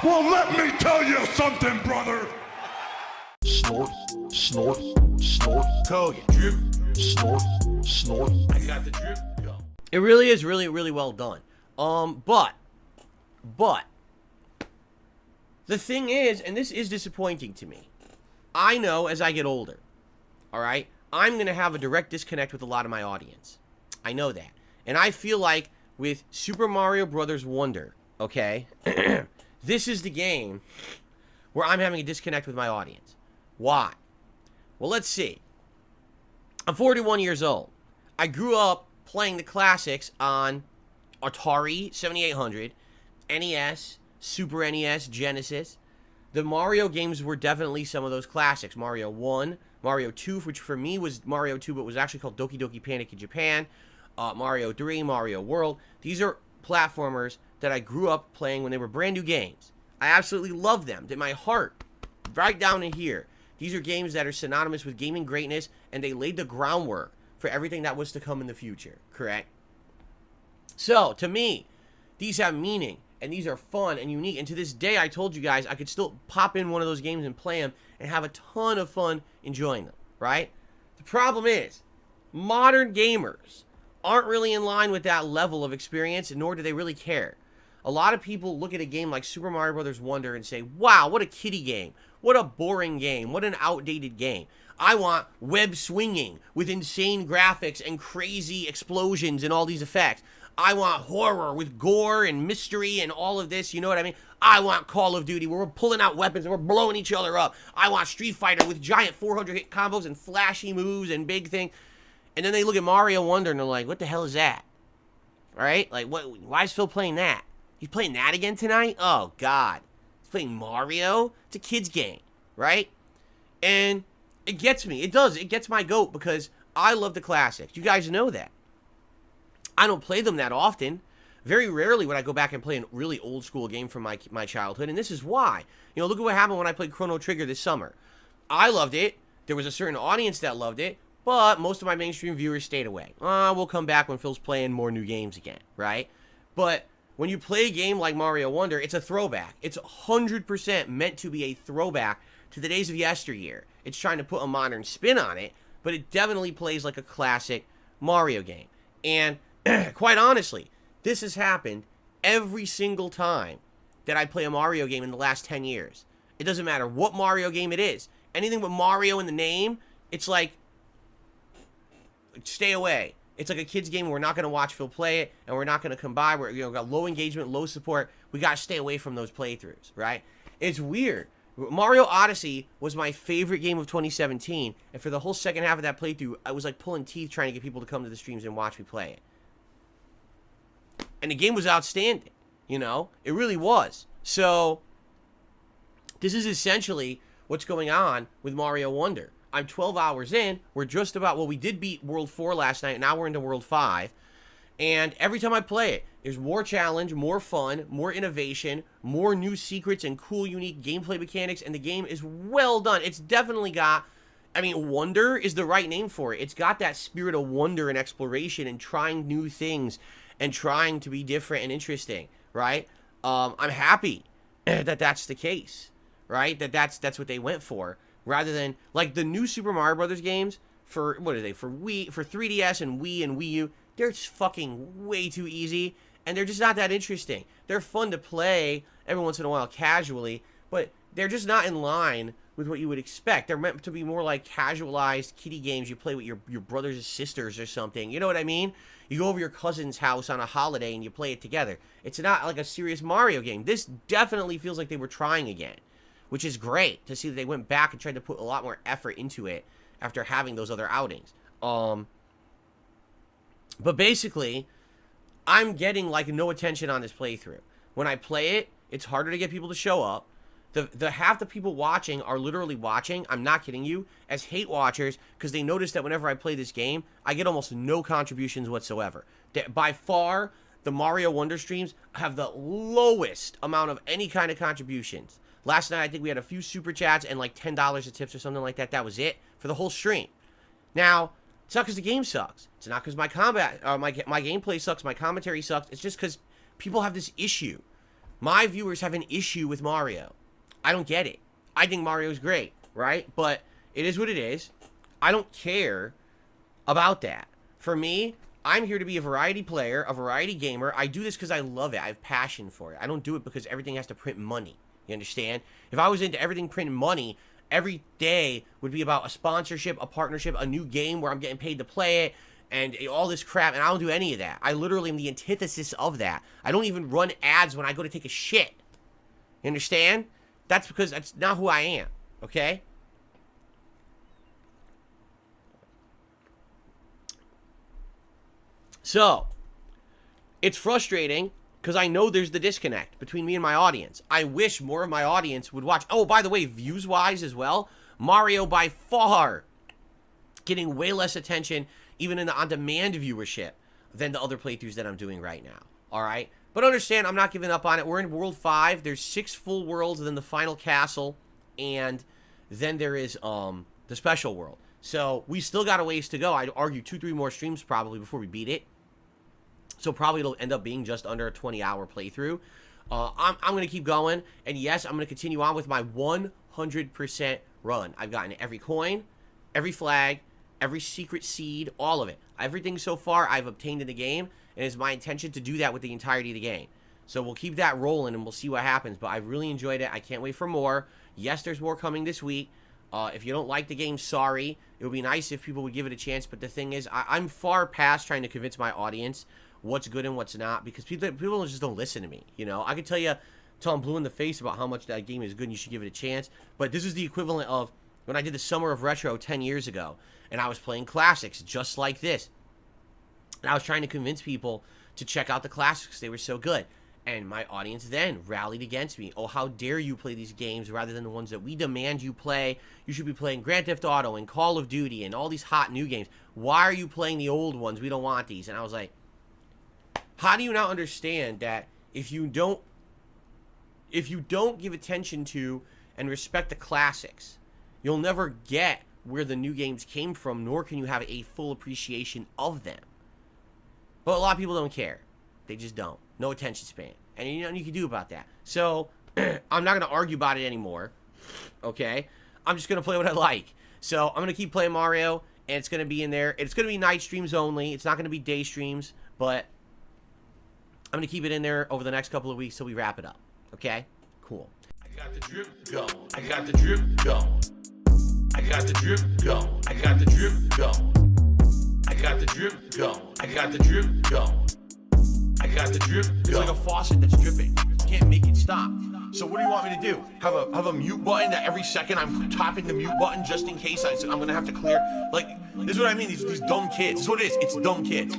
Well, let me tell you something, brother. Snort, snort, snort. Kogan. Drip. Snort, snort. I got the drip. Go. It really is really well done. But the thing is, and this is disappointing to me, I know as I get older, all right, I'm going to have a direct disconnect with a lot of my audience. I know that. And I feel like with Super Mario Brothers Wonder, okay, this is the game where I'm having a disconnect with my audience. Why? Well, let's see. I'm 41 years old. I grew up playing the classics on Atari 7800, NES, Super NES, Genesis. The Mario games were definitely some of those classics. Mario 1, Mario 2, which for me was Mario 2, but was actually called Doki Doki Panic in Japan. Mario 3, Mario World. These are platformers that I grew up playing when they were brand new games. I absolutely love them. In my heart, right down in here. These are games that are synonymous with gaming greatness, and they laid the groundwork for everything that was to come in the future, correct? So, to me, these have meaning, and these are fun and unique, and to this day, I told you guys, I could still pop in one of those games and play them, and have a ton of fun enjoying them, right? The problem is, modern gamers aren't really in line with that level of experience, nor do they really care. A lot of people look at a game like Super Mario Brothers Wonder and say, wow, what a kiddie game. What a boring game. What an outdated game. I want web swinging with insane graphics and crazy explosions and all these effects. I want horror with gore and mystery and all of this, you know what I mean? I want Call of Duty where we're pulling out weapons and we're blowing each other up. I want Street Fighter with giant 400 hit combos and flashy moves and big things. And then they look at Mario Wonder and they're like, what the hell is that? Alright? Like, why is Phil playing that? He's playing that again tonight? Oh, God. He's playing Mario? It's a kid's game, right? And it gets me. It does. It gets my goat because I love the classics. You guys know that. I don't play them that often. Very rarely would I go back and play a really old school game from my childhood, and this is why. You know, look at what happened when I played Chrono Trigger this summer. I loved it. There was a certain audience that loved it, but most of my mainstream viewers stayed away. We'll come back when Phil's playing more new games again, right? But when you play a game like Mario Wonder, it's a throwback. It's 100% meant to be a throwback to the days of yesteryear. It's trying to put a modern spin on it, but it definitely plays like a classic Mario game. And quite honestly, this has happened every single time that I play a Mario game in the last 10 years. It doesn't matter what Mario game it is. Anything with Mario in the name, it's like, stay away. It's like a kid's game. We're not going to watch Phil play it, and we're not going to come by. We're got low engagement, low support. We got to stay away from those playthroughs, right? It's weird. Mario Odyssey was my favorite game of 2017, and for the whole second half of that playthrough, I was like pulling teeth trying to get people to come to the streams and watch me play it. And the game was outstanding, you know? It really was. So, this is essentially what's going on with Mario Wonder. I'm 12 hours in. We're just about, well, we did beat World 4 last night. Now we're into World 5. And every time I play it, there's more challenge, more fun, more innovation, more new secrets and cool, unique gameplay mechanics. And the game is well done. It's definitely got, I mean, wonder is the right name for it. It's got that spirit of wonder and exploration and trying new things and trying to be different and interesting, right? I'm happy that that's the case, right? That's what they went for. Rather than, like, the new Super Mario Brothers games for, what are they, for 3DS and Wii and Wii U, they're just fucking way too easy, and they're just not that interesting. They're fun to play every once in a while casually, but they're just not in line with what you would expect. They're meant to be more like casualized kiddie games you play with your brothers and sisters or something. You know what I mean? You go over your cousin's house on a holiday and you play it together. It's not like a serious Mario game. This definitely feels like they were trying again, which is great to see that they went back and tried to put a lot more effort into it after having those other outings. But basically, I'm getting like no attention on this playthrough. When I play it, it's harder to get people to show up. The half the people watching are literally watching, I'm not kidding you, as hate watchers, because they notice that whenever I play this game, I get almost no contributions whatsoever. By far, the Mario Wonder streams have the lowest amount of any kind of contributions. Last night, I think we had a few super chats and like $10 of tips or something like that. That was it for the whole stream. Now, it's not because the game sucks. It's not because my gameplay sucks, my commentary sucks. It's just because people have this issue My viewers have an issue with Mario. I don't get it. I think Mario's great, right? But it is what it is. I don't care about that. For me, I'm here to be a variety player, a variety gamer. I do this because I love it. I have passion for it. I don't do it because everything has to print money. You understand? If I was into everything printing money, every day would be about a sponsorship, a partnership, a new game where I'm getting paid to play it, and all this crap, and I don't do any of that. I literally am the antithesis of that. I don't even run ads when I go to take a shit. You understand? That's because that's not who I am, okay? So, it's frustrating because I know there's the disconnect between me and my audience. I wish more of my audience would watch. Oh, by the way, views-wise as well, Mario by far getting way less attention, even in the on-demand viewership, than the other playthroughs that I'm doing right now, all right? But understand, I'm not giving up on it. We're in World 5. There's 6 full worlds, and then the final castle, and then there is the special world. So we still got a ways to go. I'd argue 2-3 more streams probably before we beat it. So probably it'll end up being just under a 20-hour playthrough. I'm going to keep going. And yes, I'm going to continue on with my 100% run. I've gotten every coin, every flag, every secret seed, all of it. Everything so far I've obtained in the game. And it's my intention to do that with the entirety of the game. So we'll keep that rolling and we'll see what happens. But I've really enjoyed it. I can't wait for more. Yes, there's more coming this week. If you don't like the game, sorry. It would be nice if people would give it a chance. But the thing is, I'm far past trying to convince my audience what's good and what's not, because people just don't listen to me. You know, I could tell you till I'm blue in the face about how much that game is good and you should give it a chance. But this is the equivalent of when I did the Summer of Retro 10 years ago, and I was playing classics just like this. And I was trying to convince people to check out the classics. They were so good. And my audience then rallied against me. Oh, how dare you play these games rather than the ones that we demand you play. You should be playing Grand Theft Auto and Call of Duty and all these hot new games. Why are you playing the old ones? We don't want these. And I was like, how do you not understand that if you don't give attention to and respect the classics, you'll never get where the new games came from, nor can you have a full appreciation of them. But a lot of people don't care. They just don't. No attention span. And you know what you can do about that. So, I'm not going to argue about it anymore. Okay? I'm just going to play what I like. So, I'm going to keep playing Mario, and it's going to be in there. It's going to be night streams only. It's not going to be day streams, but I'm going to keep it in there over the next couple of weeks till we wrap it up. Okay? Cool. I got the drip going. I got the drip going. I got the drip going. I got the drip going. I got the drip going. I got the drip going. I got the drip. It's like a faucet that's dripping. You can't make it stop. So what do you want me to do? Have a mute button that every second I'm tapping the mute button just in case I'm gonna have to clear? Like, this is what I mean. These dumb kids. This is what it is. It's dumb kids.